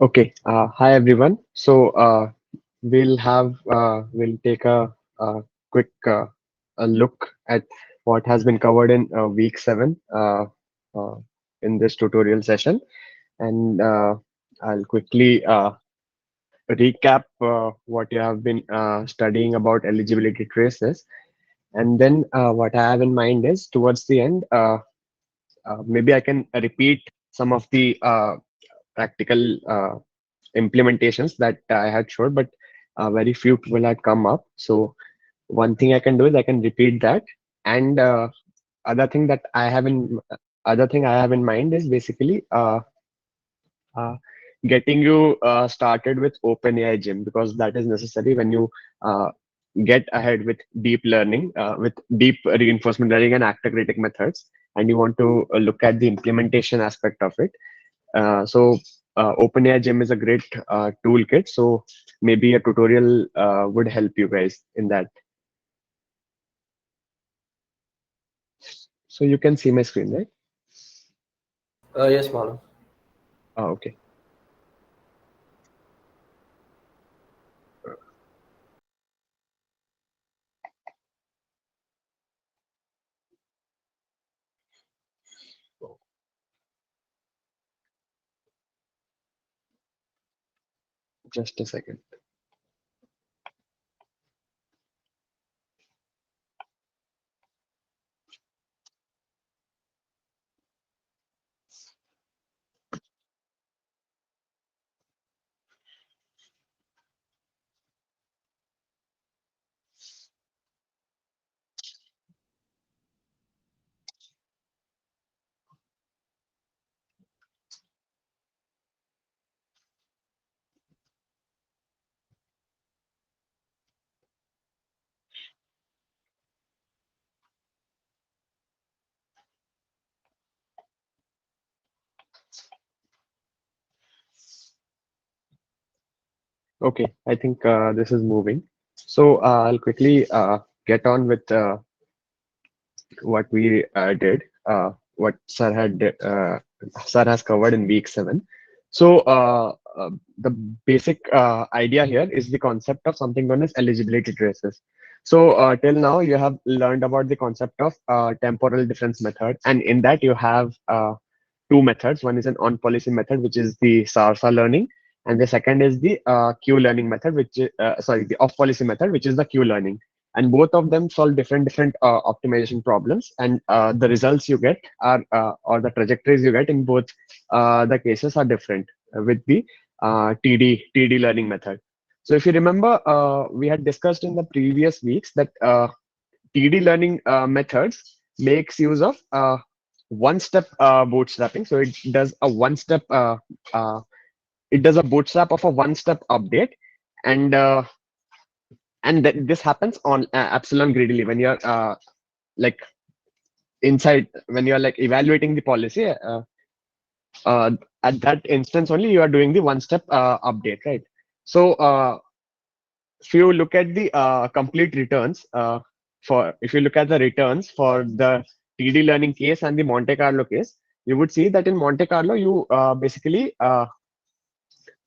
Okay. Hi everyone. We'll take a quick a look at what has been covered in week 7 uh, in this tutorial session, and I'll quickly recap what you have been studying about eligibility traces, and then what I have in mind is towards the end, maybe I can repeat some of the practical implementations that I had showed, but very few people had come up. So one thing I can do is I can repeat that, and other thing that I have in other thing I have in mind is basically uh, getting you started with OpenAI Gym, because that is necessary when you uh, get ahead with deep learning, with deep reinforcement learning and actor critic methods, and you want to look at the implementation aspect of it. OpenAI Gym is a great toolkit. So maybe a tutorial would help you guys in that. So you can see my screen, right? Yes, Manu. Okay. Just a second. Okay, I think this is moving. So I'll quickly get on with what we did, what Sir has covered in week 7. So the basic idea here is the concept of something known as eligibility traces. So till now you have learned about the concept of temporal difference method, and in that you have two methods. One is an on-policy method, which is the SARSA learning, and the second is the Q-learning method, the off-policy method, which is the Q-learning. And both of them solve different optimization problems, and the results you get are or the trajectories you get in both the cases are different with the TD learning method. So if you remember, we had discussed in the previous weeks that TD learning methods makes use of one-step bootstrapping. So uh, it does a bootstrap of a one-step update, and this happens on epsilon greedily when you're like inside when you're like evaluating the policy. Uh, at that instance only you are doing the one-step update, right? So if you look at the complete returns for if you look at the returns for the TD learning case and the Monte Carlo case, you would see that in Monte Carlo you basically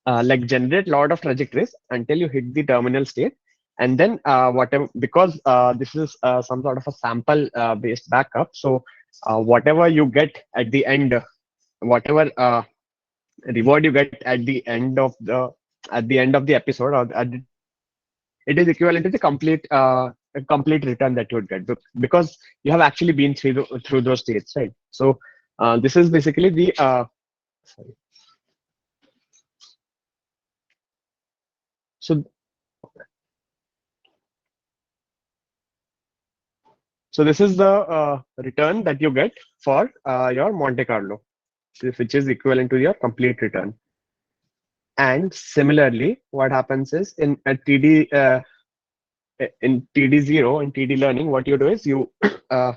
like generate lot of trajectories until you hit the terminal state, and then whatever, because this is some sort of a sample based backup. So whatever you get at the end, whatever reward you get at the end of the episode, or it is equivalent to the complete return that you would get, because you have actually been through those states, right? So this is basically the sorry. So So this is the return that you get for your Monte Carlo, which is equivalent to your complete return. And similarly, what happens is in a TD0 in TD learning, what you do is you uh,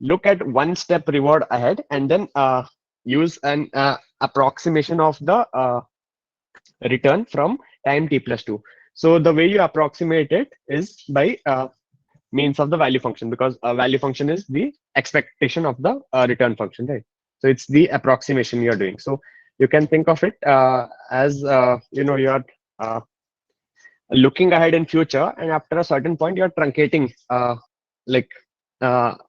look at one step reward ahead, and then use an approximation of the return from time t plus 2. So the way you approximate it is by means of the value function, because a value function is the expectation of the return function, right? So it's the approximation you're doing. So you can think of it as you're uh, looking ahead in future, and after a certain point you're truncating like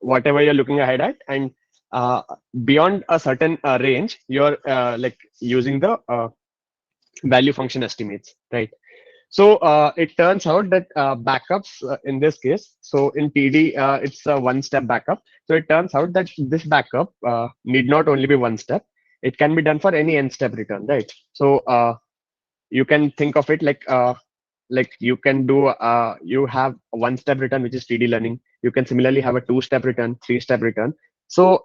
whatever you're looking ahead at, and uh, beyond a certain range you're like using the value function estimates, right? So it turns out that backups in this case, so in TD, it's a one-step backup. So it turns out that this backup need not only be one step; it can be done for any n-step return, right? So you can think of it like you can do you have a one-step return, which is TD learning. You can similarly have a two-step return, three-step return. So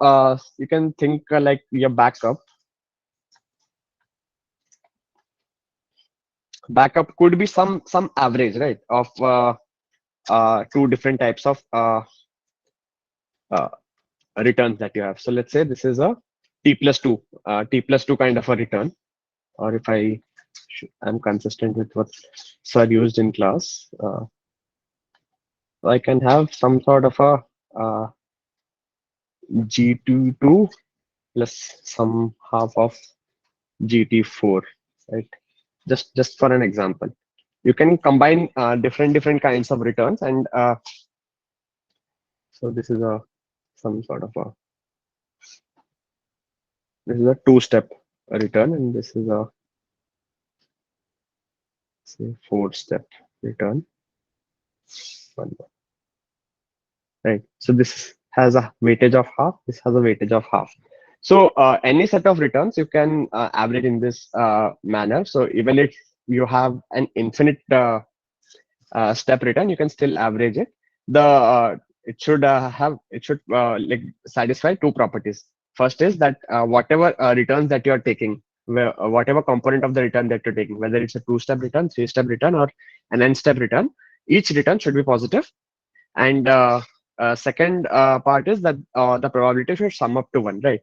you can think like your backup could be some average, right, of two different types of uh, returns that you have. So let's say this is a t plus two kind of a return, or if I'm consistent with what sir used in class, I can have some sort of a G22 plus some half of GT4, right? Just for an example, you can combine different kinds of returns, and so this is a some sort of a this is a two-step return, and this is a say four-step return. One more, right? So this has a weightage of half. This has a weightage of half. So any set of returns you can average in this manner. So even if you have an infinite step return, you can still average it. The it should like satisfy two properties. First is that whatever returns that you are taking, whatever component of the return that you're taking, whether it's a two-step return, three-step return, or an n-step return, each return should be positive. And second part is that the probability should sum up to one, right?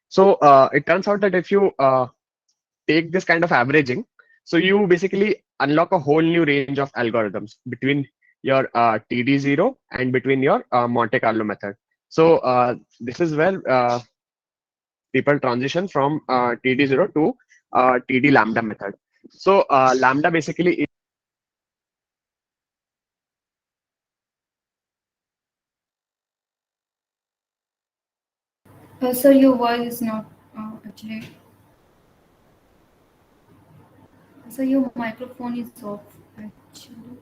So it turns out that if you take this kind of averaging, so you basically unlock a whole new range of algorithms between your TD0 and between your Monte Carlo method. So this is where people transition from TD0 to TD lambda method. So lambda basically is So your voice is not actually. So your microphone is off actually.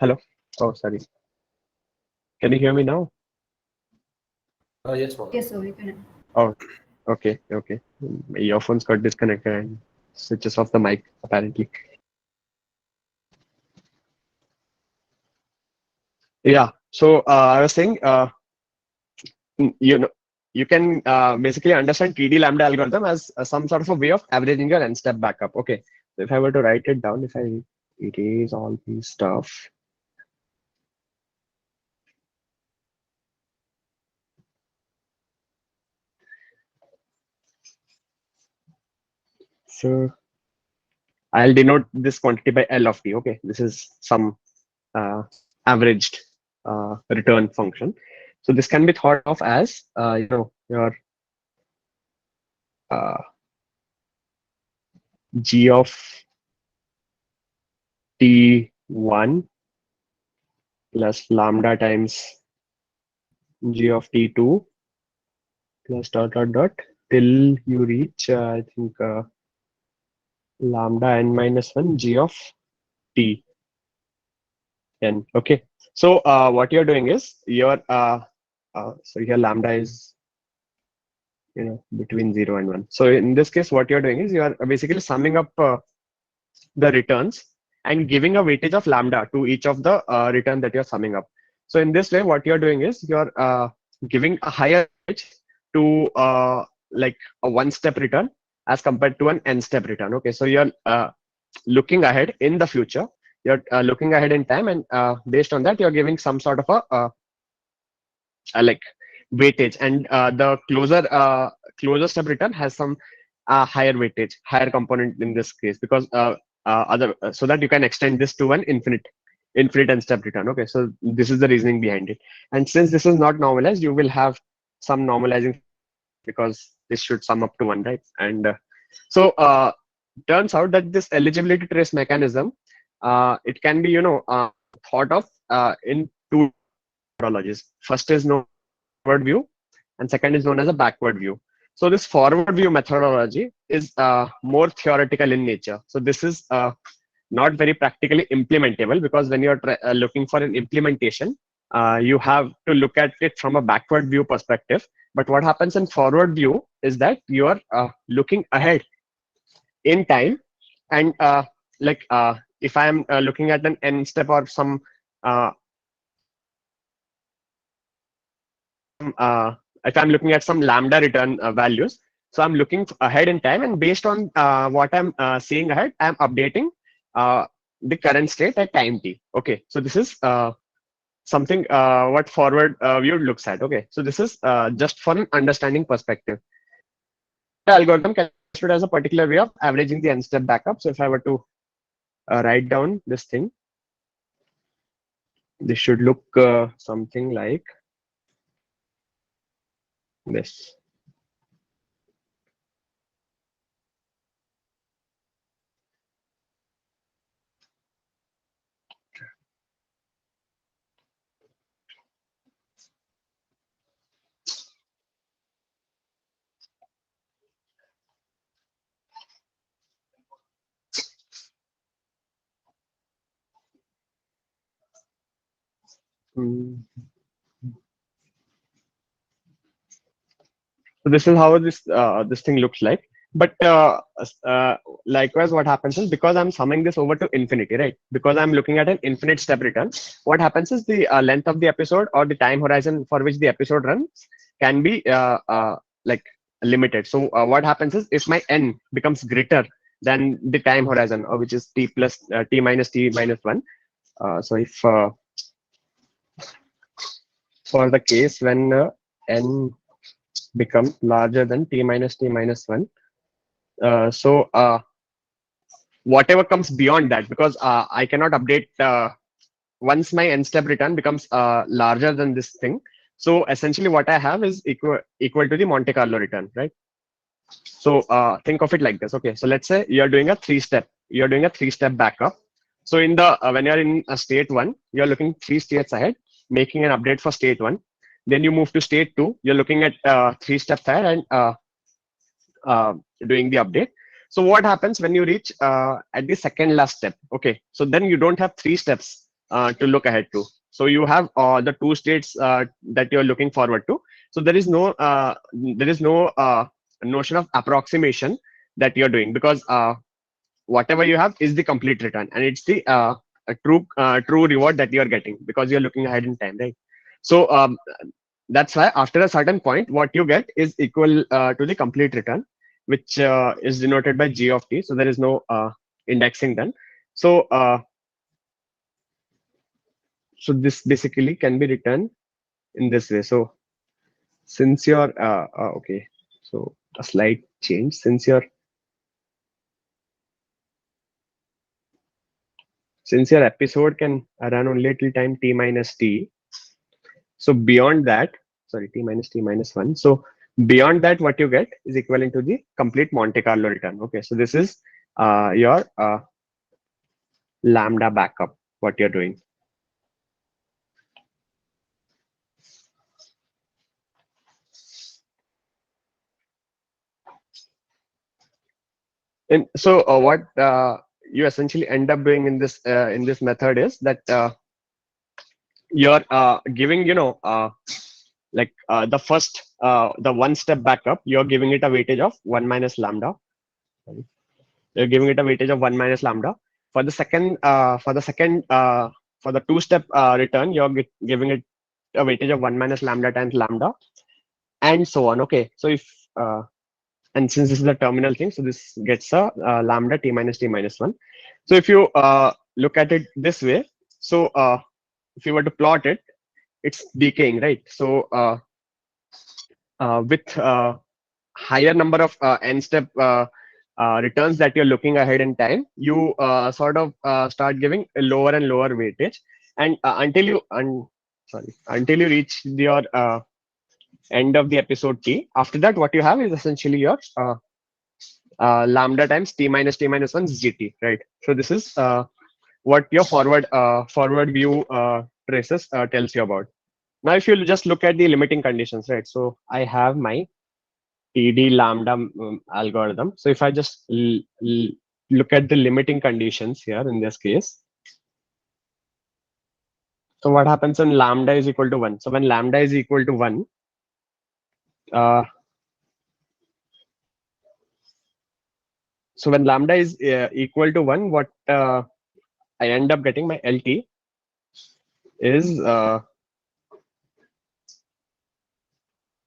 hello. Oh, sorry. Can you hear me now? Yes, Manu. Yes, so you can. Oh, okay, okay. My earphones got disconnected and switches off the mic apparently. Yeah. So I was saying, you know, you can basically understand TD lambda algorithm as some sort of a way of averaging your n-step backup. Okay. So if I were to write it down, if I erase all these stuff, so I'll denote this quantity by L of t. Okay. This is some averaged return function. So this can be thought of as your uh, g of t1 plus lambda times g of t2 plus dot dot dot till you reach I think lambda n minus 1 g of t n. Okay. So what you're doing is so here lambda is between 0 and 1. So in this case, what you're doing is you are basically summing up the returns and giving a weightage of lambda to each of the return that you're summing up. So in this way, what you're doing is you're giving a higher weightage to like a one-step return as compared to an n-step return. Okay, so you're looking ahead in the future. You're looking ahead in time, and based on that, you're giving some sort of a like weightage, and the closer closure step return has some higher weightage, higher component in this case, because other so that you can extend this to an infinite n step return. Okay, so this is the reasoning behind it. And since this is not normalized, you will have some normalizing because this should sum up to one, right? And so turns out that this eligibility trace mechanism, it can be thought of in two methodologies. First is known as forward view, and second is known as a backward view. So this forward view methodology is more theoretical in nature. So this is not very practically implementable, because when you're looking for an implementation, you have to look at it from a backward view perspective. But what happens in forward view is that you are looking ahead in time, and if I am looking at an n step or some uh, uh, if I'm looking at some lambda return values, so I'm looking ahead in time, and based on what I'm seeing ahead, I'm updating the current state at time t. Okay, so this is something what forward view looks at. Okay, so this is just for an understanding perspective. The algorithm can be understood as a particular way of averaging the n step backup. So if I were to write down this thing, this should look something like this. Hmm. So this is how this thing looks like. But likewise, what happens is, because I'm summing this over to infinity, right? Because I'm looking at an infinite step return, what happens is the length of the episode or the time horizon for which the episode runs can be like limited. So what happens is, if my n becomes greater than the time horizon, which is t plus t minus t minus 1. So if for the case when n become larger than t minus 1, so whatever comes beyond that, because I cannot update once my n step return becomes larger than this thing. So essentially what I have is equal to the Monte Carlo return, right? So think of it like this. Okay, so let's say you're doing a three-step backup. So in the when you're in a state 1, you're looking 3 states ahead, making an update for state 1. Then you move to state 2, you're looking at 3 steps ahead and uh, doing the update. So what happens when you reach at the second last step? Okay, so then you don't have 3 steps to look ahead to. So you have the 2 states that you're looking forward to. So there is no notion of approximation that you're doing, because whatever you have is the complete return, and it's the a true reward that you're getting, because you're looking ahead in time, right? So that's why after a certain point, what you get is equal to the complete return, which is denoted by g of t. So there is no indexing done. So so this basically can be written in this way. So since you're okay, so a slight change, since your episode can run only till time t minus t. So beyond that, sorry, t minus 1. So beyond that, what you get is equivalent to the complete Monte Carlo return. Okay, so this is your lambda backup, what you're doing. And so what you essentially end up doing in this method is that you're giving, the first the one step backup, you're giving it a weightage of 1 minus lambda. You're giving it a weightage of 1 minus lambda. For the second for the 2-step return, you're giving it a weightage of 1 minus lambda times lambda, and so on. Okay, so if and since this is a terminal thing, so this gets a lambda t minus 1. So if you look at it this way, so if you were to plot it, it's decaying, right? So with higher number of n step returns that you're looking ahead in time, you sort of start giving a lower and lower weightage, and until you reach your end of the episode t. After that, what you have is essentially your lambda times t minus 1 gt, right? So this is what your forward view traces tells you about. Now, if you just look at the limiting conditions, right? So I have my TD lambda algorithm. So if I just look at the limiting conditions here in this case, so what happens when lambda is equal to 1? So when lambda is equal to 1, uh, so when lambda is equal to 1, what I end up getting, my LT is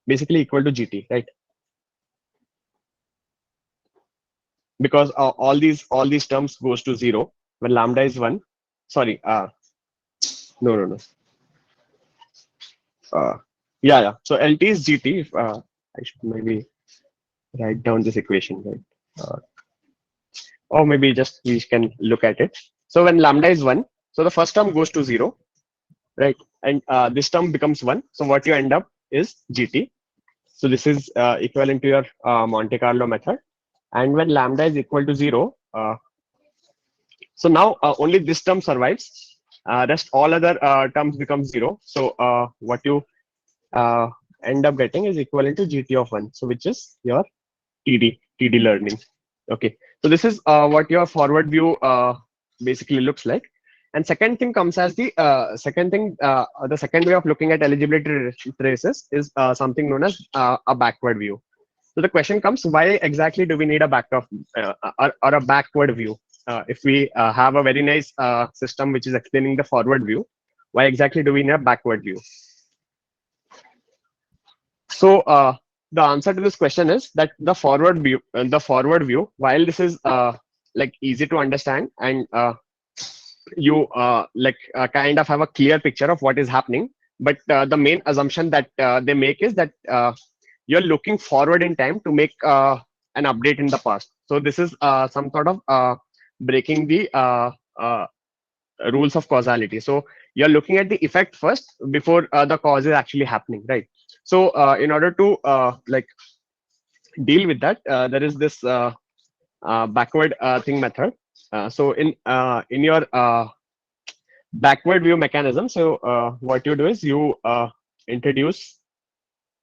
basically equal to GT, right? Because all these terms goes to 0 when lambda is 1. Sorry, no. Uh, yeah. So LT is GT. If, I should maybe write down this equation, right? Or maybe just we can look at it. So when lambda is 1, so the first term goes to 0, right? And this term becomes 1. So what you end up is GT. So this is equivalent to your Monte Carlo method. And when lambda is equal to 0, so now only this term survives. Rest all other terms become 0. So what you uh, end up getting is equivalent to GT of 1. So which is your TD learning. Okay. So this is what your forward view basically looks like. And second thing comes as the the second way of looking at eligibility traces is something known as a backward view. So the question comes, why exactly do we need a or a backward view? If we have a very nice system which is explaining the forward view, why exactly do we need a backward view? So the answer to this question is that the forward view, while this is like easy to understand and you kind of have a clear picture of what is happening, but the main assumption that they make is that you're looking forward in time to make an update in the past. So this is some sort of breaking the rules of causality. So you're looking at the effect first before the cause is actually happening, right? So in order to deal with that, there is this backward thing method. So in your backward view mechanism, so what you do is you introduce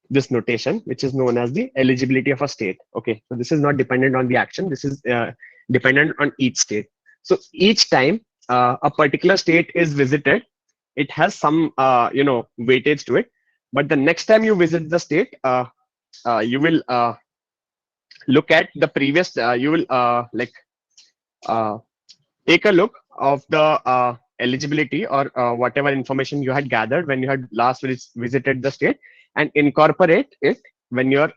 this notation, which is known as the eligibility of a state. Okay, so this is not dependent on the action. This is dependent on each state. So each time a particular state is visited, it has some weightage to it. But the next time you visit the state, you will look at the previous. You will uh, take a look of the eligibility or whatever information you had gathered when you had last visited the state, and incorporate it when you're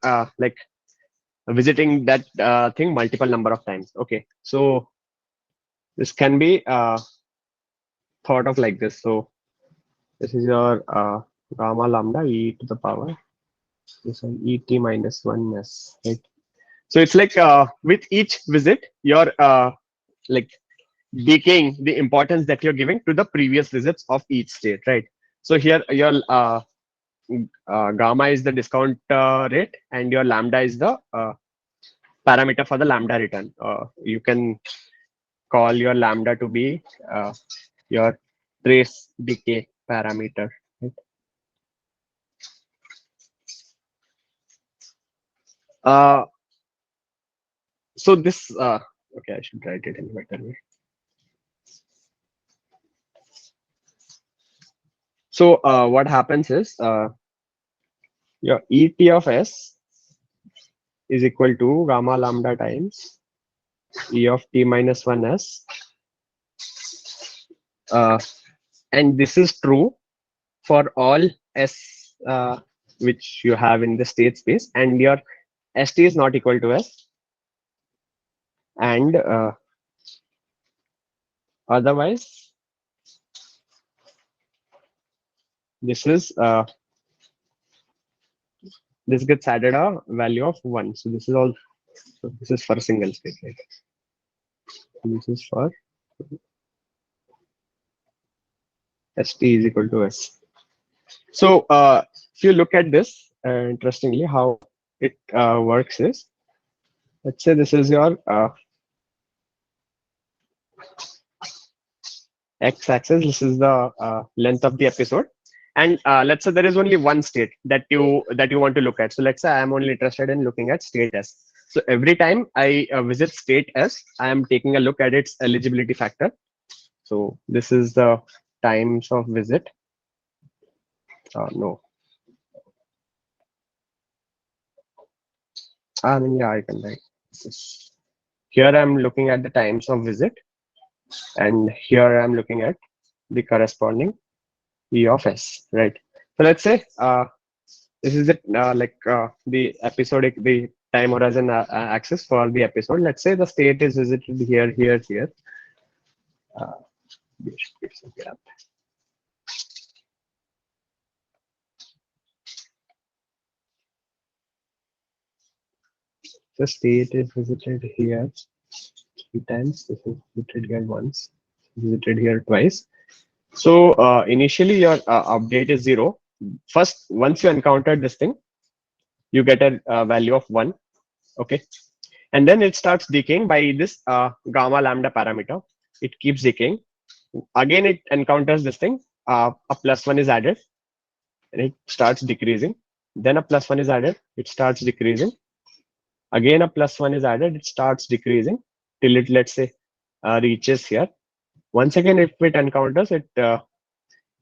visiting that thing multiple number of times. Okay, so this can be thought of like this. So this is your gamma lambda e to the power this one et minus 1 s, right? So it's like with each visit you're like decaying the importance that you're giving to the previous visits of each state, right? So here your gamma is the discount rate and your lambda is the parameter for the lambda return. You can call your lambda to be your trace decay parameter, right? uh, so this okay, I should write it in a better way. So what happens is your et of s is equal to gamma lambda times e of t minus 1 s, and this is true for all s which you have in the state space, and your st is not equal to s, and otherwise this is this gets added a value of 1. So this is all. So this is for single state, right? This is for st is equal to s. So if you look at this, interestingly, how it works is, let's say this is your x-axis. This is the length of the episode, and let's say there is only one state that you want to look at. So let's say I am only interested in looking at state s. So every time I visit state s, I am taking a look at its eligibility factor. So this is the times of visit. No, I mean, yeah, I can write this. Here I'm looking at the times of visit, and here I'm looking at the corresponding E of S, right? So let's say this is the episodic, the time horizon axis for the episode. Let's say the state is visited here, here, here. Uh, we should give some gap. The state is visited here 3 times. This is visited here once. Visited here twice. So initially your update is 0. First, once you encounter this thing, you get a value of 1. Okay, and then it starts decaying by this gamma lambda parameter. It keeps decaying. Again, it encounters this thing. A +1 is added, and it starts decreasing. Then a +1 is added. It starts decreasing. Again, a +1 is added. It starts decreasing till it, let's say, reaches here. Once again, if it encounters, it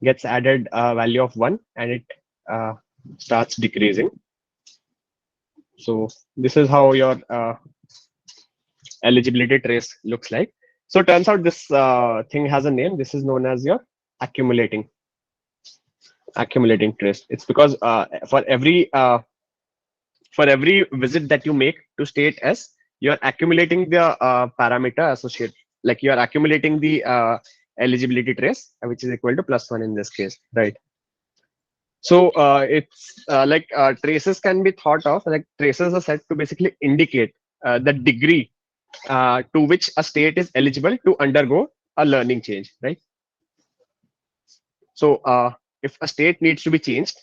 gets added a value of 1, and it uh, starts decreasing. So this is how your eligibility trace looks like. So it turns out this thing has a name. This is known as your accumulating trace. It's because for every visit that you make to state S, you're accumulating the parameter associated, like you're accumulating the eligibility trace, which is equal to +1 in this case, right? So it's traces can be thought of like traces are said to basically indicate the degree to which a state is eligible to undergo a learning change, right? So if a state needs to be changed,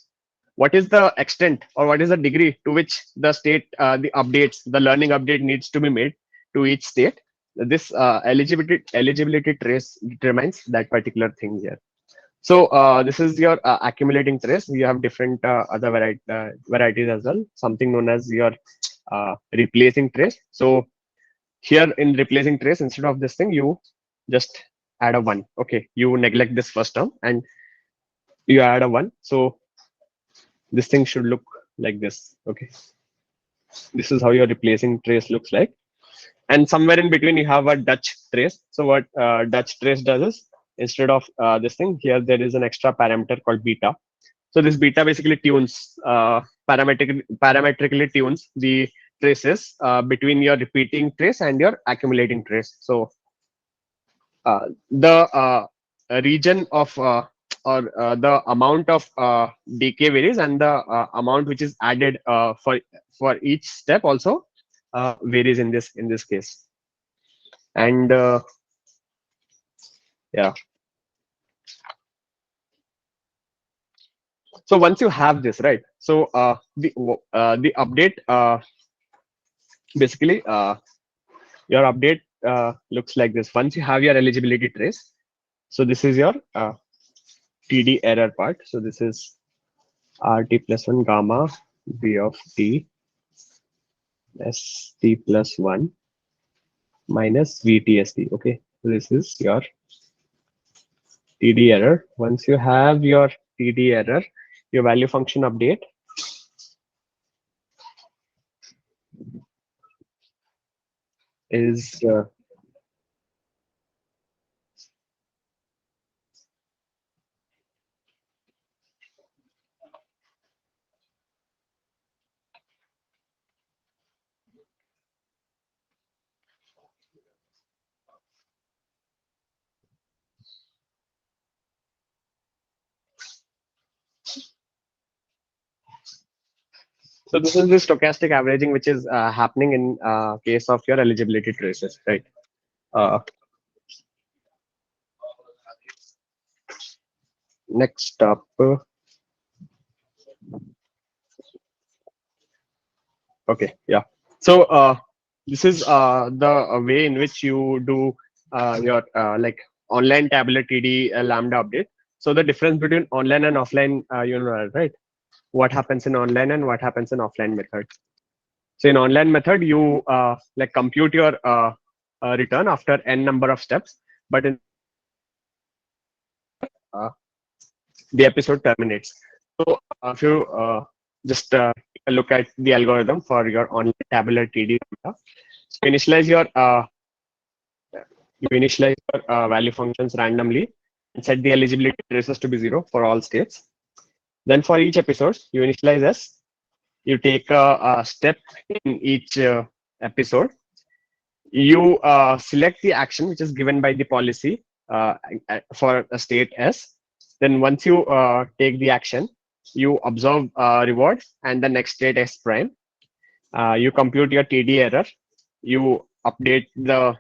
what is the extent or what is the degree to which the state, the learning update needs to be made to each state? This eligibility trace determines that particular thing here. So this is your accumulating trace. You have different other varieties as well. Something known as your replacing trace. So here in replacing trace, instead of this thing, you just add a 1. Okay, you neglect this first term and you add a 1. So this thing should look like this. Okay, this is how your replacing trace looks like. And somewhere in between, you have a Dutch trace. So what Dutch trace does is, instead of this thing here, there is an extra parameter called beta. So this beta basically tunes parametrically tunes the traces between your repeating trace and your accumulating trace. So the region of the amount of decay varies, and the amount which is added for each step also varies in this case. And yeah, so once you have this, right, so the update basically your update looks like this. Once you have your eligibility trace, so this is your TD error part. So this is RT plus 1 gamma B of T ST plus 1 minus VTST. Okay, so this is your TD error. Once you have your TD error, your value function update is So this is the stochastic averaging, which is happening in case of your eligibility traces, right? Uh, Next up, okay, yeah. So this is the way in which you do your like online tabular TD lambda update. So the difference between online and offline, you know, right? What happens in online and what happens in offline method. So in online method, you like compute your return after n number of steps, but in uh, the episode terminates. So if you just take a look at the algorithm for your online tabular TD, so you initialize your value functions randomly and set the eligibility traces to be 0 for all states. Then for each episode, you initialize s. You take a step in each episode. You select the action which is given by the policy for a state S. Then once you take the action, you observe reward and the next state S prime. You compute your TD error. You update the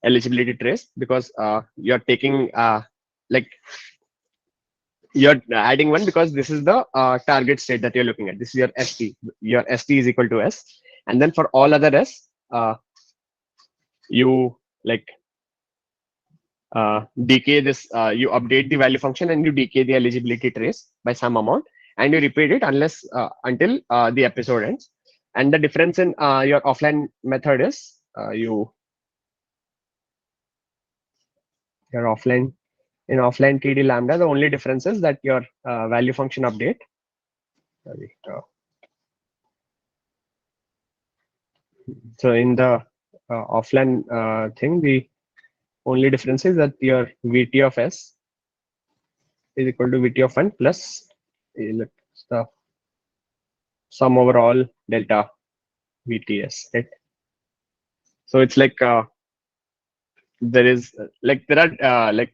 eligibility trace because you're taking like you're adding one because this is the target state that you're looking at. This is your ST. Your ST is equal to S. And then for all other S, you like decay this, you update the value function and you decay the eligibility trace by some amount and you repeat it unless until the episode ends. And the difference in your offline method is your offline in offline TD lambda, the only difference is that your value function update. Sorry, so in the offline thing, the only difference is that your VT of S is equal to VT of 1 plus the sum over all delta VTS, right? So it's like there is there are like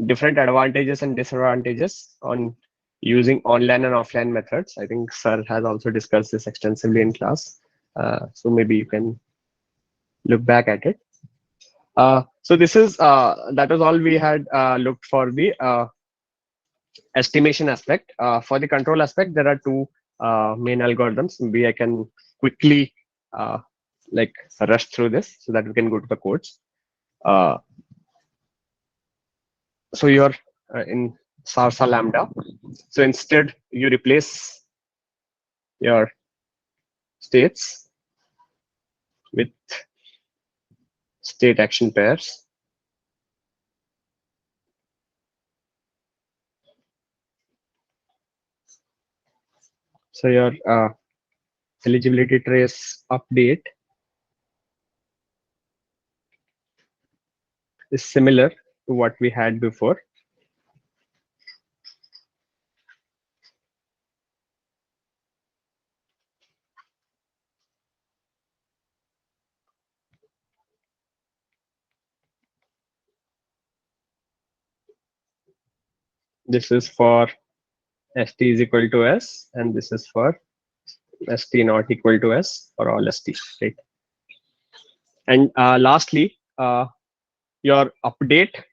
different advantages and disadvantages on using online and offline methods. I think Sir has also discussed this extensively in class. So maybe you can look back at it. So this is that was all we had looked for the estimation aspect. For the control aspect, there are two main algorithms. Maybe I can quickly like rush through this so that we can go to the codes. So you're in Sarsa lambda. So instead, you replace your states with state action pairs. So your eligibility trace update is similar to what we had before. This is for ST is equal to S, and this is for ST not equal to S for all ST, right? And lastly, your update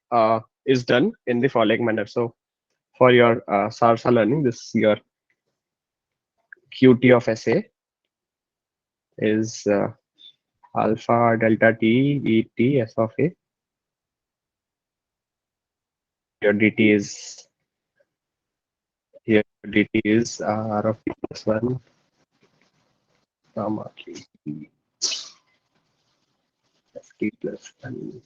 is done in the following manner. So for your SARSA learning, this your QT of SA is alpha delta T E T S of A. Your DT is here. DT is R of T plus 1 comma QT ST plus 1.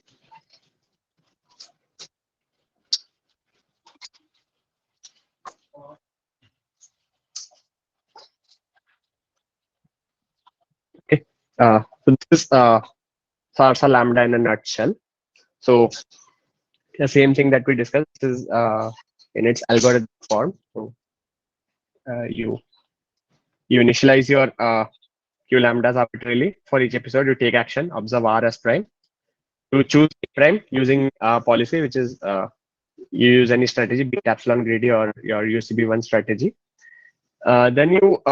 Okay. So this is SARSA lambda in a nutshell. So the same thing that we discussed is in its algorithm form. So you initialize your q lambdas arbitrarily. For each episode, you take action, observe R as prime. To choose prime using policy, which is you use any strategy, be it epsilon greedy or your UCB1 strategy. Then you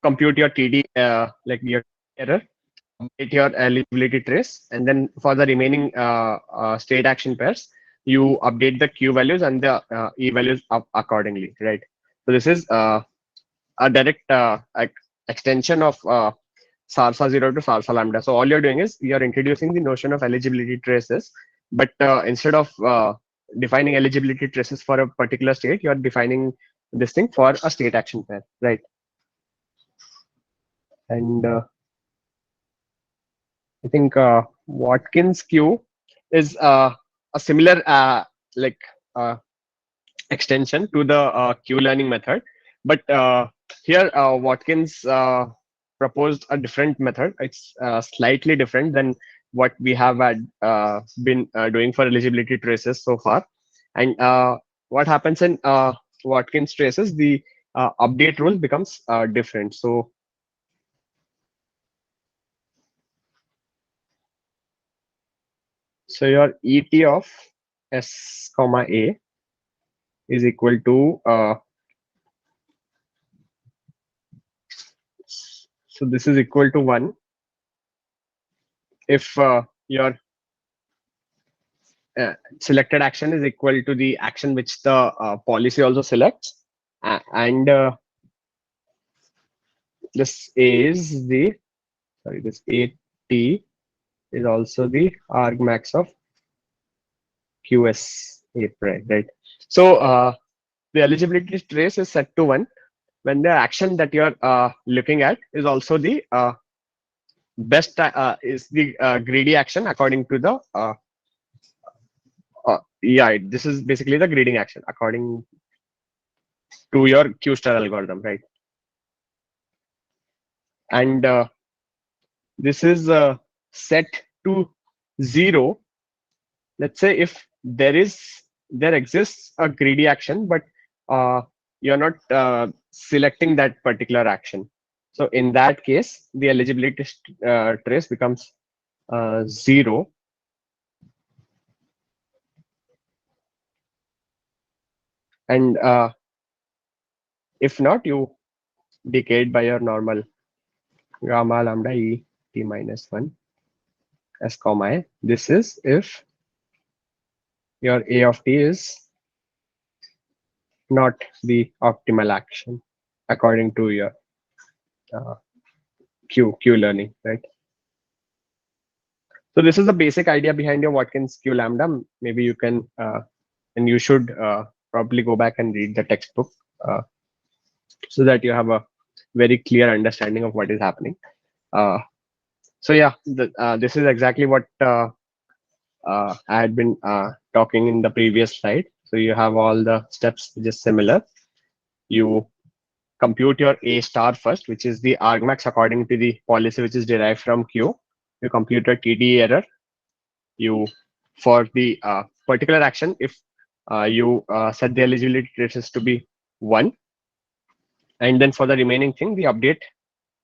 compute your TD, like your error, update your eligibility trace, and then for the remaining state action pairs, you update the Q values and the E values up accordingly, right? So this is a direct extension of SARSA 0 to SARSA lambda. So all you're doing is you're introducing the notion of eligibility traces, but instead of defining eligibility traces for a particular state, you're defining this thing for a state action pair, right? And I think Watkins Q is a similar like uh, extension to the Q learning method, but here Watkins proposed a different method. It's slightly different than what we have been doing for eligibility traces so far. And what happens in Watkins traces, the update rule becomes different. So your ET of S comma A is equal to so this is equal to 1 if your selected action is equal to the action which the policy also selects, and this is the sorry this AT is also the argmax of QSA prime, right? So the eligibility trace is set to 1 when the action that you're looking at is also the best is the greedy action according to the yeah, this is basically the grading action according to your Q star algorithm, right? And this is set to 0. Let's say if there exists a greedy action, but you're not selecting that particular action. So in that case, the eligibility trace becomes 0. And if not, you decayed by your normal gamma lambda E t minus 1 s comma a. This is if your A of t is not the optimal action according to your uh, Q learning, right? So this is the basic idea behind your Watkins Q lambda. Maybe you can and you should probably go back and read the textbook so that you have a very clear understanding of what is happening. So yeah, this is exactly what I had been talking in the previous slide. So you have all the steps which is similar. You compute your A star first, which is the argmax according to the policy which is derived from Q. You compute your TD error. You for the particular action, if you set the eligibility traces to be 1, and then for the remaining thing, the update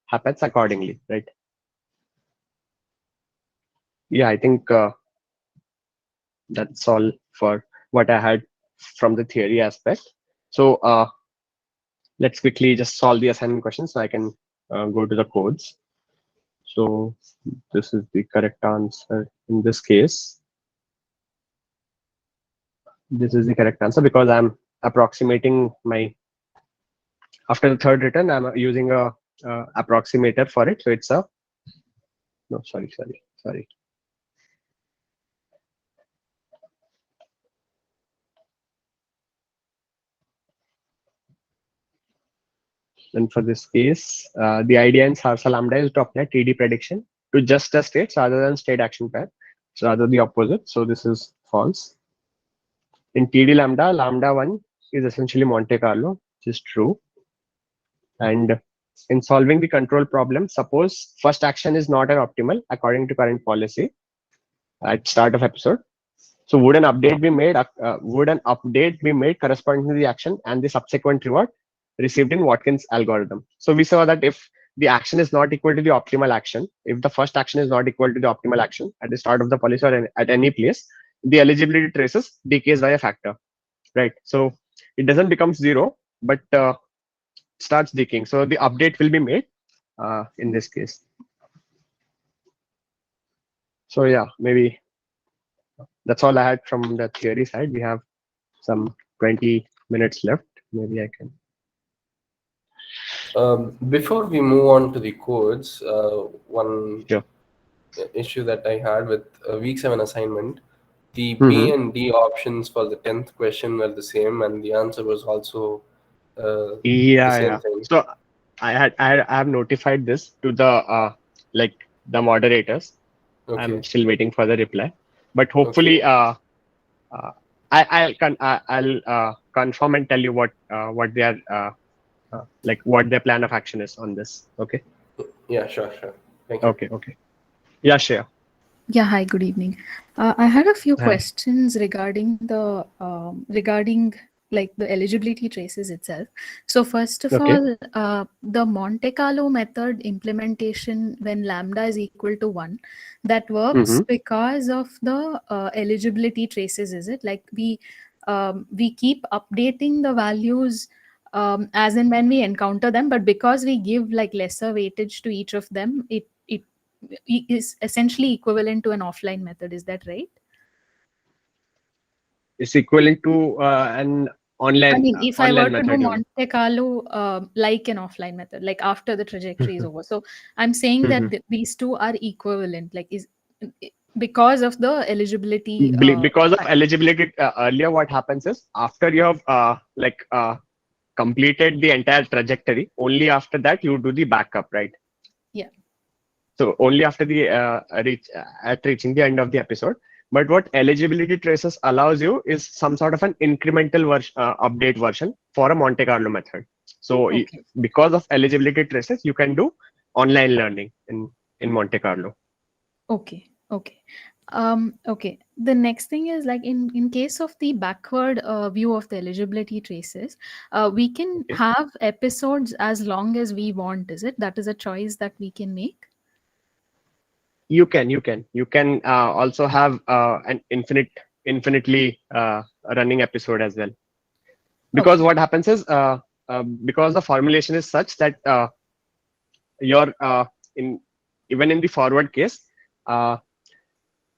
happens accordingly, right? Yeah, I think that's all for what I had from the theory aspect. So let's quickly just solve the assignment questions so I can go to the codes. So this is the correct answer in this case. This is the correct answer because I'm approximating my, after the third return, I'm using a approximator for it. So it's a, no, sorry. And for this case, the idea in SARSA lambda is to apply TD prediction to just the states rather than state action pair. So rather the opposite. So this is false. In TD lambda, lambda 1 is essentially Monte Carlo, which is true. And in solving the control problem, suppose first action is not an optimal according to current policy at start of episode. So would an update be made? Corresponding to the action and the subsequent reward received in Watkins algorithm? So we saw that if the action is not equal to the optimal action, if the first action is not equal to the optimal action at the start of the policy or at any place, the eligibility traces decays by a factor. right? So it doesn't become zero, but starts decaying. So the update will be made in this case. So yeah, maybe that's all I had from the theory side. We have some 20 minutes left. Maybe I can. Before we move on to the codes, one Sure. issue that I had with week 7 assignment, the B Hmm. and D options for the 10th question were the same, and the answer was also the Yeah, same yeah. thing. So I have notified this to the like the moderators. I'm Okay. still waiting for the reply, but hopefully Okay. I'll confirm and tell you what their like what their plan of action is on this. Okay. Yeah, sure, sure. Thank you. Okay. Yeah, sure. Yeah, hi, good evening. I had a few Hi. questions regarding the regarding like the eligibility traces itself. So first of Okay. all, the Monte Carlo method implementation when lambda is equal to 1, that works Mm-hmm. because of the eligibility traces, is it? Like we keep updating the values as and when we encounter them, but because we give like lesser weightage to each of them, it is essentially equivalent to an offline method. Is that right? It's equivalent to an I online mean, if I were online to do method, you mean? Monte Carlo like an offline method, like after the trajectory is over. So I'm saying that Mhm. these two are equivalent, like is because of the eligibility. Because of eligibility, earlier what happens is after you have completed the entire trajectory, only after that you do the backup, right? Yeah. So only after the reaching the end of the episode. But what eligibility traces allows you is some sort of an incremental update version for a Monte Carlo method. So Okay. because of eligibility traces, you can do online learning in Monte Carlo. Okay. Okay. Okay. The next thing is like in case of the backward view of the eligibility traces, we can Okay. have episodes as long as we want. Is it? That is a choice that we can make. You can also have an infinitely running episode as well. Because Okay. what happens is because the formulation is such that your in even in the forward case, uh,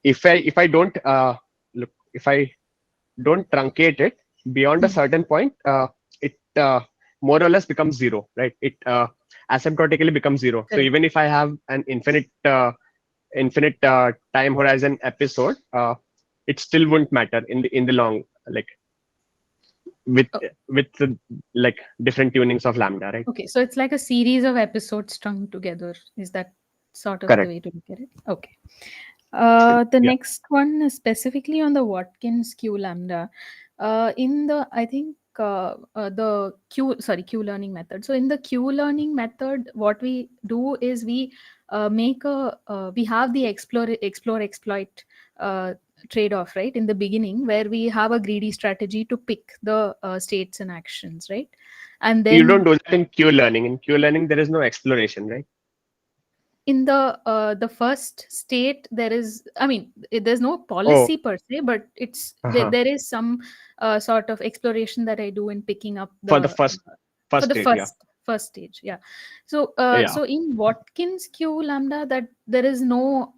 if I don't look if I don't truncate it beyond a Hmm. certain point, it more or less becomes zero, right? It asymptotically becomes zero. So Correct. even if I have an infinite time horizon episode, it still wouldn't matter in the long, like with Oh, with the, like different tunings of lambda, right? okay. So it's like a series of episodes strung together. Is that sort of the Correct. way to look at it? Okay. The Yeah. next one is specifically on the Watkins Q lambda. In the, I think, the Q learning method. So in the Q learning method, what we do is we we have the explore exploit uh, trade off, right? In the beginning, where we have a greedy strategy to pick the states and actions, right? And You don't then do that in Q learning. In Q learning, there is no exploration, right? in the first state there is, I mean, there's no Oh, policy per se, but uh-huh. there is some sort of exploration that I do in picking up For the the for first the state, yeah. first stage. Yeah. So Yeah. so in Watkins Q lambda, that there is no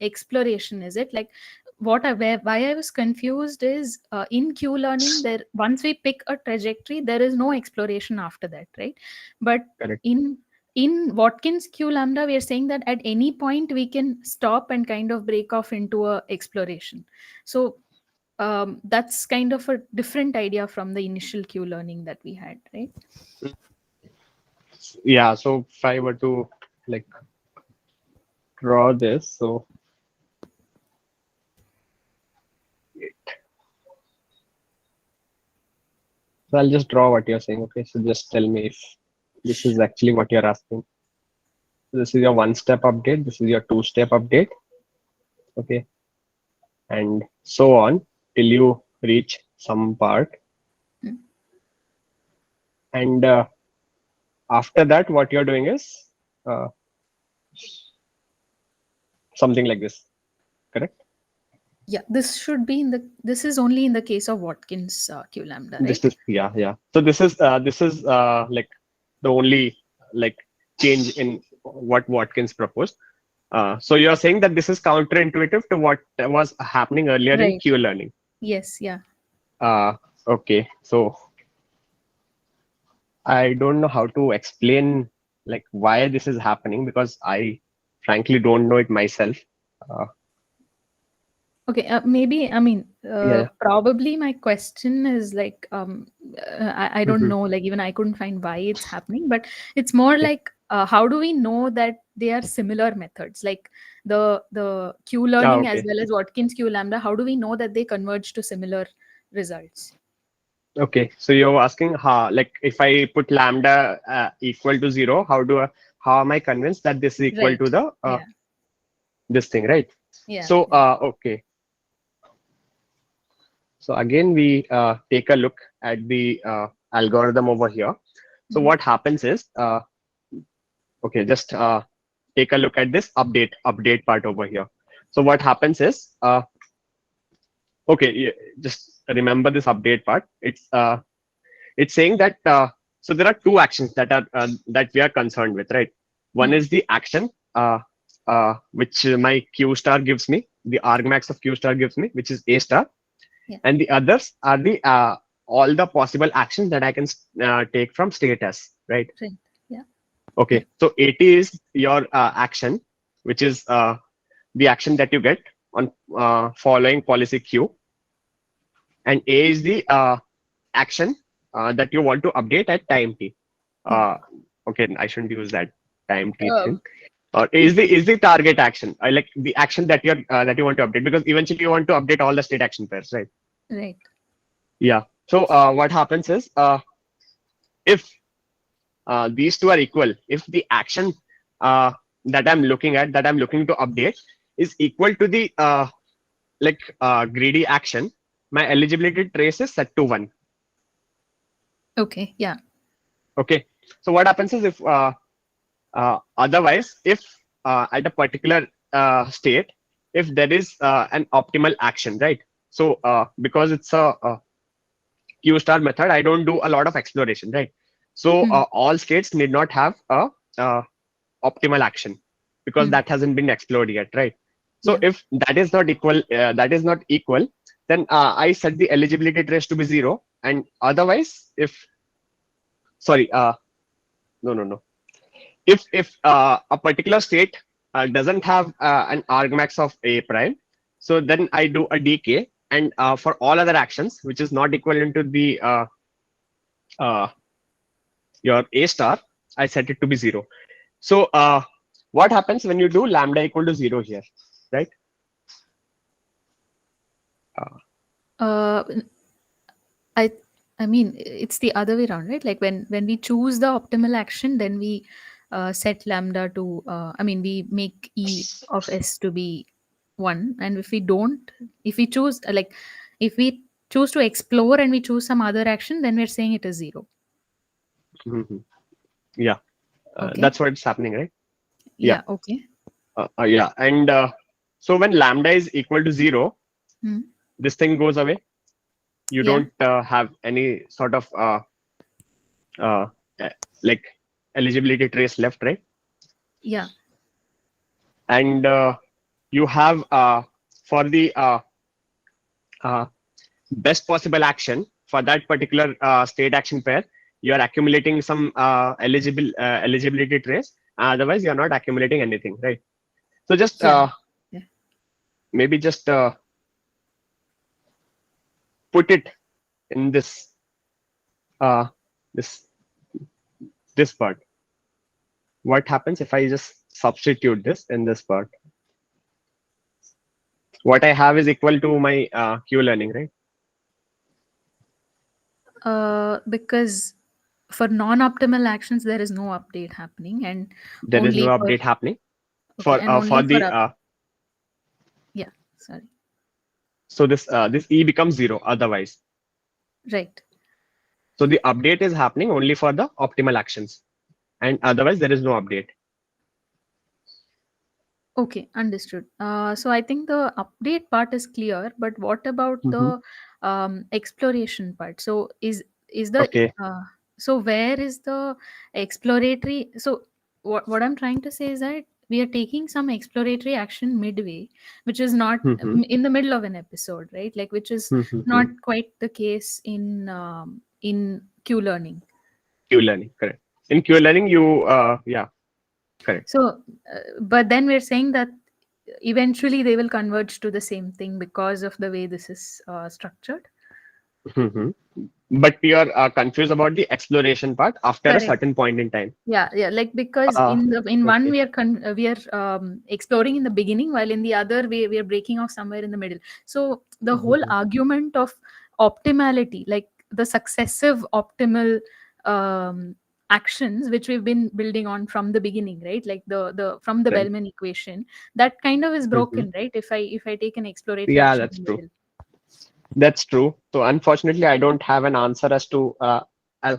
exploration, is it? Like why I was confused is in Q learning, there once we pick a trajectory, there is no exploration after that, right? But Correct. in Watkins Q lambda, we are saying that at any point we can stop and kind of break off into a exploration. So that's kind of a different idea from the initial Q learning that we had, right? Yeah. So if I were to like draw this, so I'll just draw what you're saying. Okay. So just tell me if this is actually what you're asking. So this is your one-step update. This is your two-step update. Okay. And so on till you reach some part. Mm. And after that, what you're doing is uh, something like this. Correct. Yeah, this should be in the, this is only in the case of Watkins q lambda, This right? is, yeah. So this is like the only like change in what Watkins proposed. So you're saying that this is counterintuitive to what was happening earlier in Right. Q learning. Yes. Yeah. Okay. So I don't know how to explain like why this is happening, because I frankly don't know it myself. Uh, Okay, maybe, I mean, yeah. probably my question is like, I don't Mhm. know, like even I couldn't find why it's happening, but it's more Okay. like, how do we know that they are similar methods? Like the Q learning as Okay. well as Watkins Q lambda, how do we know that they converge to similar results? Okay. So you're asking how, like, if I put lambda equal to 0, how am I convinced that this is equal Right. to the Yeah. this thing, right? Yeah. So Yeah. okay. So again, we take a look at the algorithm over here. So Mhm. what happens is, okay, just take a look at this update part over here. So what happens is, okay, just remember this update part. It's saying that so there are two actions that we are concerned with, right? One Hmm. is the action which my Q star gives me, the argmax of Q star gives me, which is A star, Yeah. and the others are the all the possible actions that I can take from status, right? Right. Yeah. Okay, so AT is your action, which is the action that you get on following policy Q, and A is the action that you want to update at time t. Hmm. Uh, okay, I shouldn't use that time t Uh, thing. Or is the target action like the action that you want to update, because eventually you want to update all the state action pairs, right? right. Yeah. So what happens is if these two are equal, if the action uh, that I'm looking to update is equal to the greedy action, my eligibility trace is set to 1. Okay. Yeah. Okay. So what happens is if otherwise, if at a particular state, if there is an optimal action, right? So because it's a Q star method, I don't do a lot of exploration, right? So Hmm. all states need not have a optimal action, because Hmm. that hasn't been explored yet, right? So Yeah. if that is not equal, then I set the eligibility trace to be 0, and otherwise, if sorry, no, if a particular state doesn't have an argmax of A prime, so then I do a decay, and for all other actions which is not equivalent to the uh, your A star, I set it to be 0. So what happens when you do lambda equal to 0 here, right? Uh, Uh, I I mean, it's the other way around, right? Like when we choose the optimal action, then we set lambda to, I mean, we make E of S to be 1, and if we don't, if we choose if we choose to explore and we choose some other action, then we're saying it is 0. mhm. Yeah, Okay. that's what's happening, right? Yeah, Yeah. Okay. yeah, and so when lambda is equal to 0, Hmm. this thing goes away. You Yeah. don't have any sort of uh, uh, like eligibility trace left, right? Yeah. And you have for the uh, best possible action for that particular state action pair, you are accumulating some eligibility trace. Otherwise, you are not accumulating anything, right? So just Yeah. Yeah. maybe just put it in uh, this this part. What happens if I just substitute this in this part? What I have is equal to my Q learning, right? Because for non-optimal actions, there is no update happening, and There is no only for, update happening okay, and for only for the yeah. Sorry. so this E becomes 0 otherwise. Right. So the update is happening only for the optimal actions, and otherwise there is no update. Okay, understood. So I think the update part is clear, but what about Mm-hmm. the exploration part? So is the Okay. so where is the exploratory? So what I'm trying to say is that we are taking some exploratory action midway, which is not Mm-hmm. in the middle of an episode, right? Like which is Mm-hmm. not quite the case in Q learning. Q learning, correct. In Q learning, yeah, correct. So, but then we're saying that eventually they will converge to the same thing because of the way this is structured. Mm-hmm. But you're confused about the exploration part after a Correct. certain point in time. Yeah, like because Uh, in one okay. we are exploring in the beginning, while in the other we are breaking off somewhere in the middle. So the whole Mm-hmm. argument of optimality, like the successive optimal um, actions which we've been building on from the beginning, right? Like the from the Right. Bellman equation, that kind of is Mm-hmm. broken, right? If I take an exploratory Yeah, action that's in the true. middle. That's true. So unfortunately, I don't have an answer as to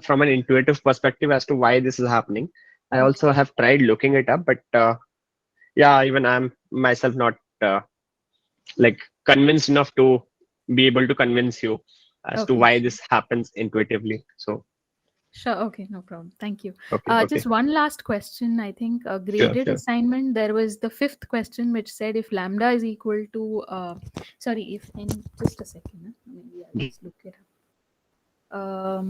from an intuitive perspective as to why this is happening. I Okay. also have tried looking it up, but yeah, even I'm myself not like convinced enough to be able to convince you as to Okay. why this happens intuitively. So Sure. Okay. No problem. Thank you. okay, Just okay, one last question. I think a sure, graded sure. assignment. There was the fifth question which said if lambda is equal to, sorry, if n, just a second. Maybe I'll just look it up.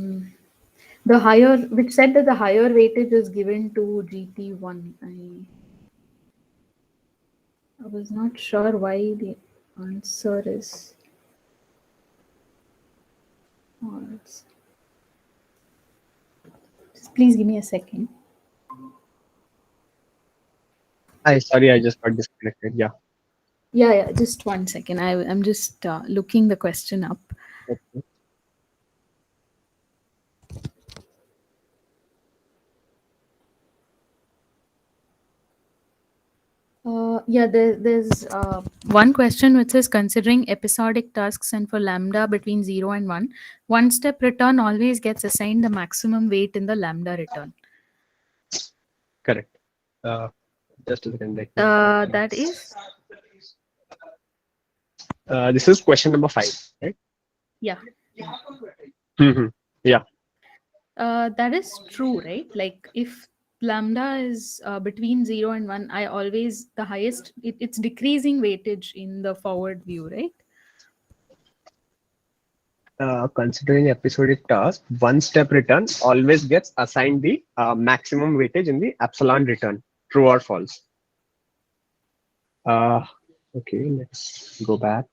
The higher, which said that the higher weightage is given to GT1. I was not sure why the answer is. Just please give me a second. Hi, sorry, I just got disconnected. Yeah. Yeah, just one second. I'm just looking the question up. Okay. Yeah, there's one question which is considering episodic tasks and for lambda between 0 and 1, one step return always gets assigned the maximum weight in the lambda return. Correct. Uh, just a second, let me. That is, This is question number 5, right? yeah, Mm-hmm. Yeah. that is true, right? Like if lambda is between 0 and 1, I always, the highest, it's decreasing weightage in the forward view, right? Considering episodic task, one step return always gets assigned the maximum weightage in the epsilon return, true or false. Uh, okay, let's go back.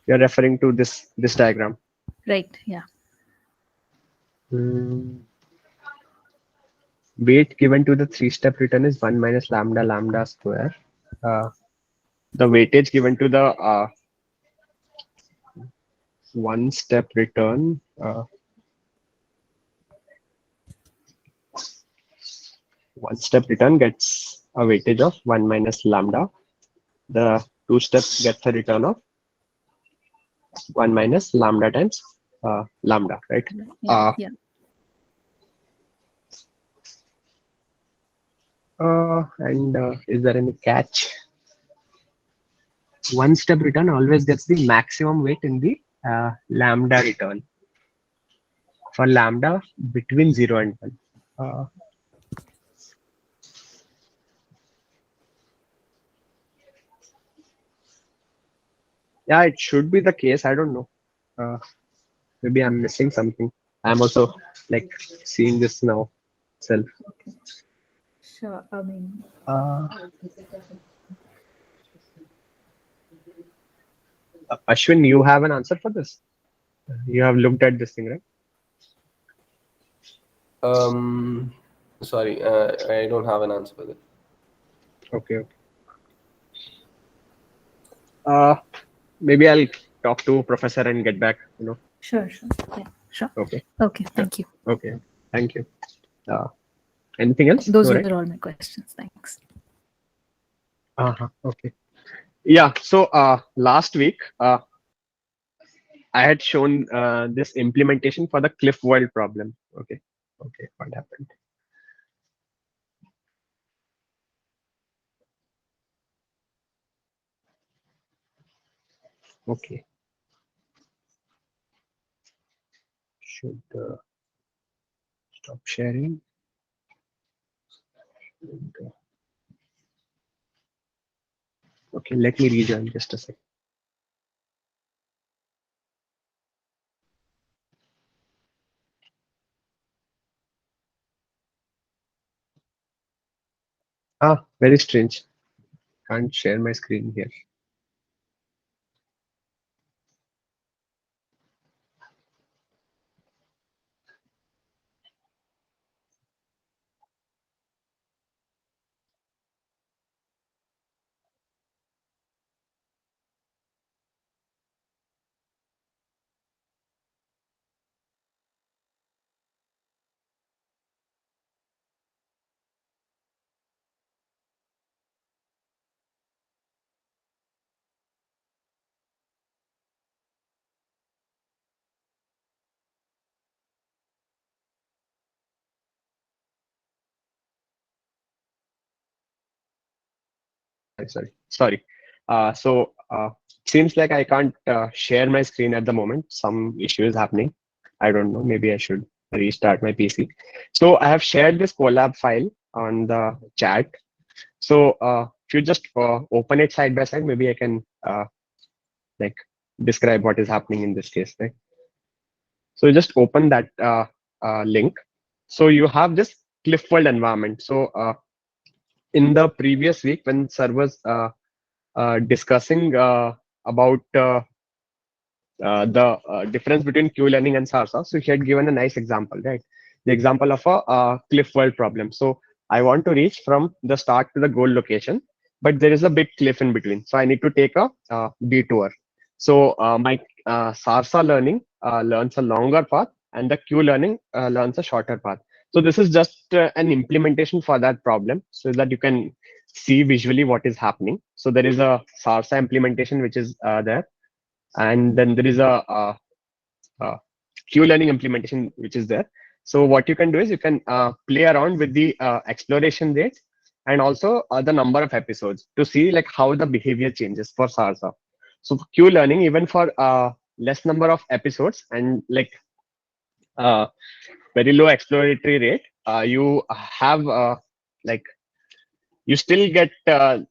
You're referring to this diagram. Right, yeah. Hmm. Weight given to the three-step return is 1 minus lambda lambda square. Uh, the weightage given to the one-step return. One-step return gets a weightage of 1 minus lambda. The two steps gets a return of 1 minus lambda times lambda, right? Yeah, Uh, yeah. and is there any catch? One step return always gets the maximum weight in the lambda return for lambda between 0 and 1. Yeah, it should be the case. I don't know. Uh, maybe I'm missing something. I'm also like seeing this now itself. Okay. Sure. I mean, Uh, Ashwin, you have an answer for this? You have looked at this thing, right? Sorry, I don't have an answer for that. Okay, okay. Maybe I'll talk to professor and get back, you know. sure. Yeah, sure. Okay. Okay, Sure. thank you. Okay. Thank you. Anything else? Those No, were right? all my questions. Thanks. Okay. Yeah. So last week, I had shown this implementation for the cliff world problem. Okay. Okay. What happened? Okay. Should stop sharing. And, okay. Let me rejoin just a second. Ah, very strange. Can't share my screen here. Sorry. Seems like I can't share my screen at the moment. Some issue is happening. I don't know. Maybe I should restart my PC. So I have shared this Colab file on the chat. So if you just open it side by side, maybe I can like describe what is happening in this case. Right? So you just open that link. So you have this cliff world environment. So in the previous week, when sir was discussing about the difference between Q learning and SARSA. So he had given a nice example, right? The example of a cliff world problem. So I want to reach from the start to the goal location, but there is a big cliff in between. So I need to take a detour. So my SARSA learning learns a longer path, and the Q learning learns a shorter path. So this is just an implementation for that problem, so that you can see visually what is happening. So there is a SARSA implementation which is there, and then there is a Q learning implementation which is there. So what you can do is you can play around with the exploration rate and also the number of episodes to see like how the behavior changes for SARSA. So for Q learning, even for less number of episodes and like uh, very low exploratory rate, you have like you still get the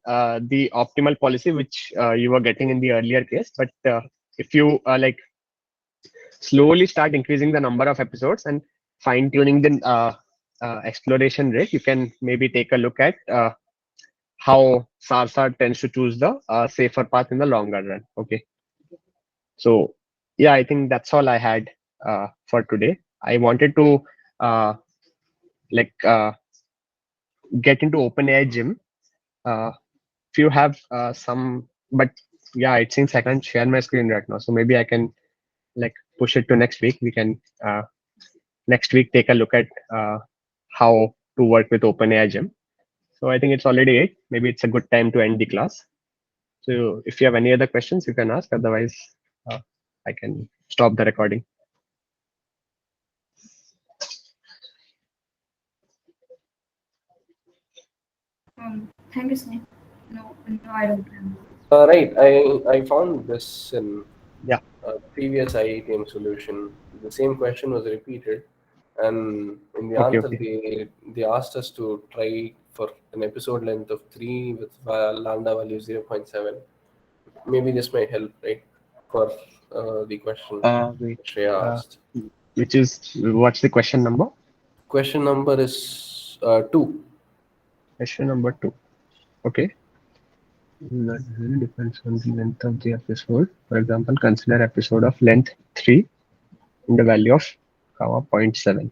optimal policy which you were getting in the earlier case, but if you slowly start increasing the number of episodes and fine tuning the exploration rate, you can maybe take a look at how SARSA tends to choose the safer path in the longer run. Okay. So, yeah, I think that's all I had for today. I wanted to uh, like get into OpenAI Gym. If you have some, but yeah, it seems I can't share my screen right now. So maybe I can like push it to next week. We can next week take a look at how to work with OpenAI Gym. So I think it's already 8. Maybe it's a good time to end the class. So if you have any other questions, you can ask. Otherwise, I can stop the recording. Thank you, Sneh. No, I don't have. Right. I found this in Yeah. a previous IATM solution. The same question was repeated, and in the Okay. answer Okay. they asked us to try for an episode length of 3 with lambda value 0.7. Maybe this might help, right? For the question Wait. Shreya asked. Which is what's the question number? Question number is 2. Question number 2. Okay. That really depends on the length of the episode. For example, consider episode of length 3 and the value of comma 0.7.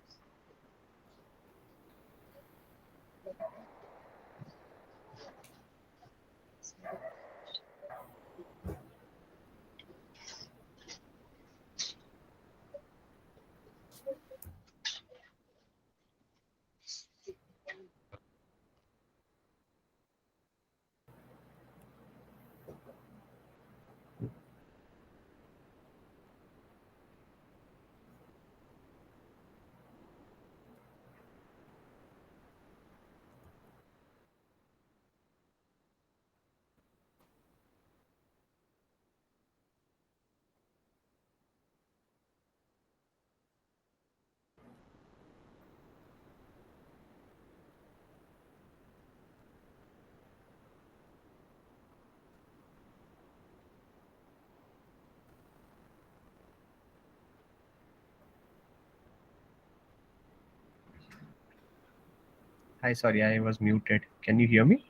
Hi, sorry, I was muted. Can you hear me?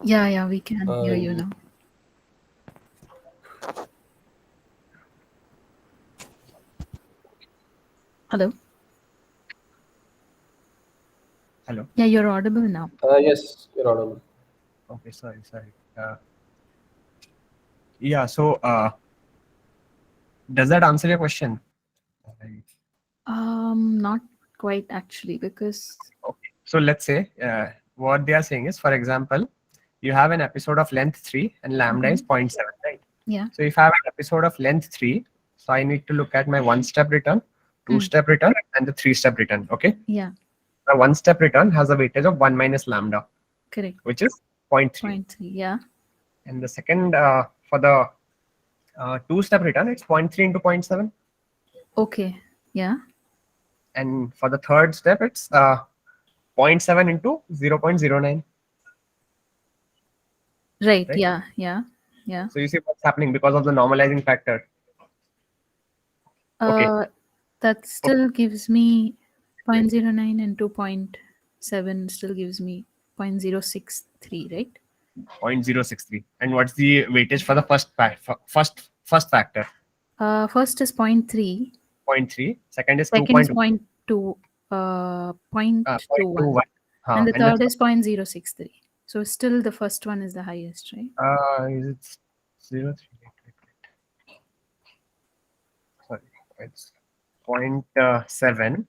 Yeah, we can hear you now. Hello? Hello. Yeah, you're audible now. Yes, you're audible. Okay, sorry. Yeah, so does that answer your question? Not quite actually, because Okay. So let's say what they are saying is, for example, you have an episode of length 3 and lambda is 0.7, right? yeah. So if I have an episode of length 3, so I need to look at my one-step return, two-step return, and the three-step return. Okay. Yeah, The one-step return has a weightage of 1 minus lambda, correct. which is 0.3. 0.3, yeah. And the second, for the two-step return, it's 0.3 into 0.7. Okay, yeah. And for the third step, it's 0.7 into 0.09. Right, Right? yeah. So you see what's happening because of the normalizing factor. Okay. That still gives me 0.09 and 2.7 still gives me 0.063, right? 0.063. And what's the weightage for the first factor? First is 0.3, 0.3. Second is second is 2.1. 0.2, 0.21, 0.21. and the And the third is 0.063. So still the first one is the highest, right? is it 0.3? Sorry, it's 0.7,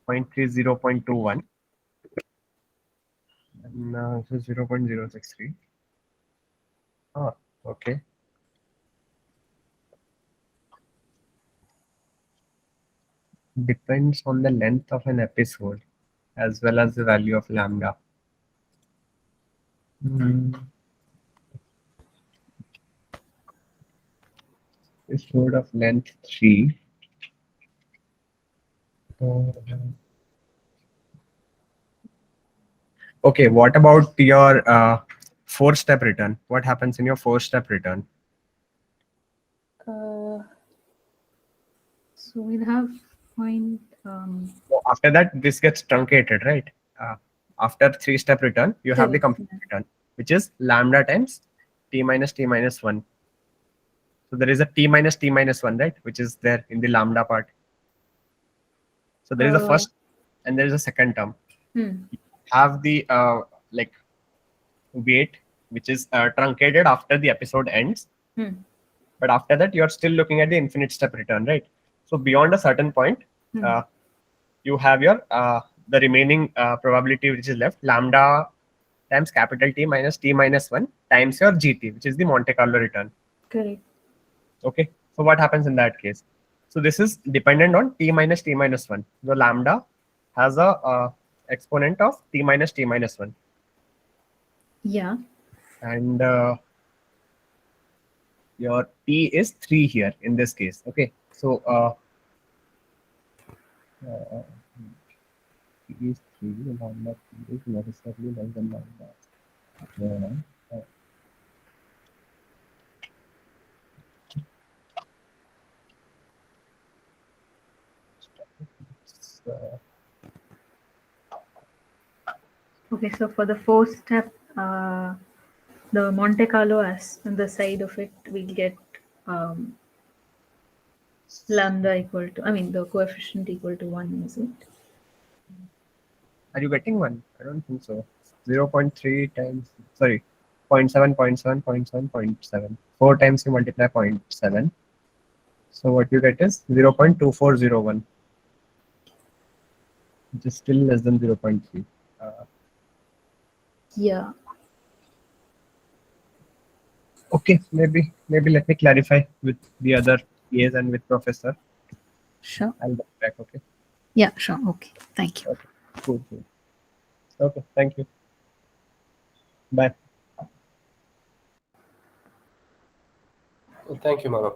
0.30, 0.21, and so 0.063. Oh, okay. Depends on the length of an episode as well as the value of lambda. Episode of length 3. Okay, what about your four-step return? What happens in your four-step return? So we'll have point. So after that, this gets truncated, right? After three-step return, you have the Correct, complete return, which is lambda times t minus t-1. So there is a t minus t-1, right? Which is there in the lambda part. So there is a first and there is a second term. Have the like weight, which is truncated after the episode ends. But after that, you're still looking at the infinite step return, right? So beyond a certain point, you have your the remaining probability which is left, lambda times capital T minus t-1 times your GT, which is the Monte Carlo return. Correct. Okay. So what happens in that case? So this is dependent on t minus t-1. The lambda has a exponent of t minus t-1. Yeah. And your t is 3 here in this case. Okay. So t is 3, lambda t is necessarily less than lambda. Okay, so for the fourth step, the Monte Carlo as on the side of it, we'll get lambda equal to, I mean, the coefficient equal to 1, is it? Are you getting one? I don't think so. 0.3 times, sorry, 0.7, 0.7, 0.7, 0.7. 4 times you multiply 0.7. So what you get is 0.2401, which is still less than 0.3. Yeah. Okay, maybe let me clarify with the other PAs and with professor. Sure. I'll get back, okay? Yeah, sure. Okay. Thank you. Okay, cool. Okay, thank you. Bye. Thank you, Manav.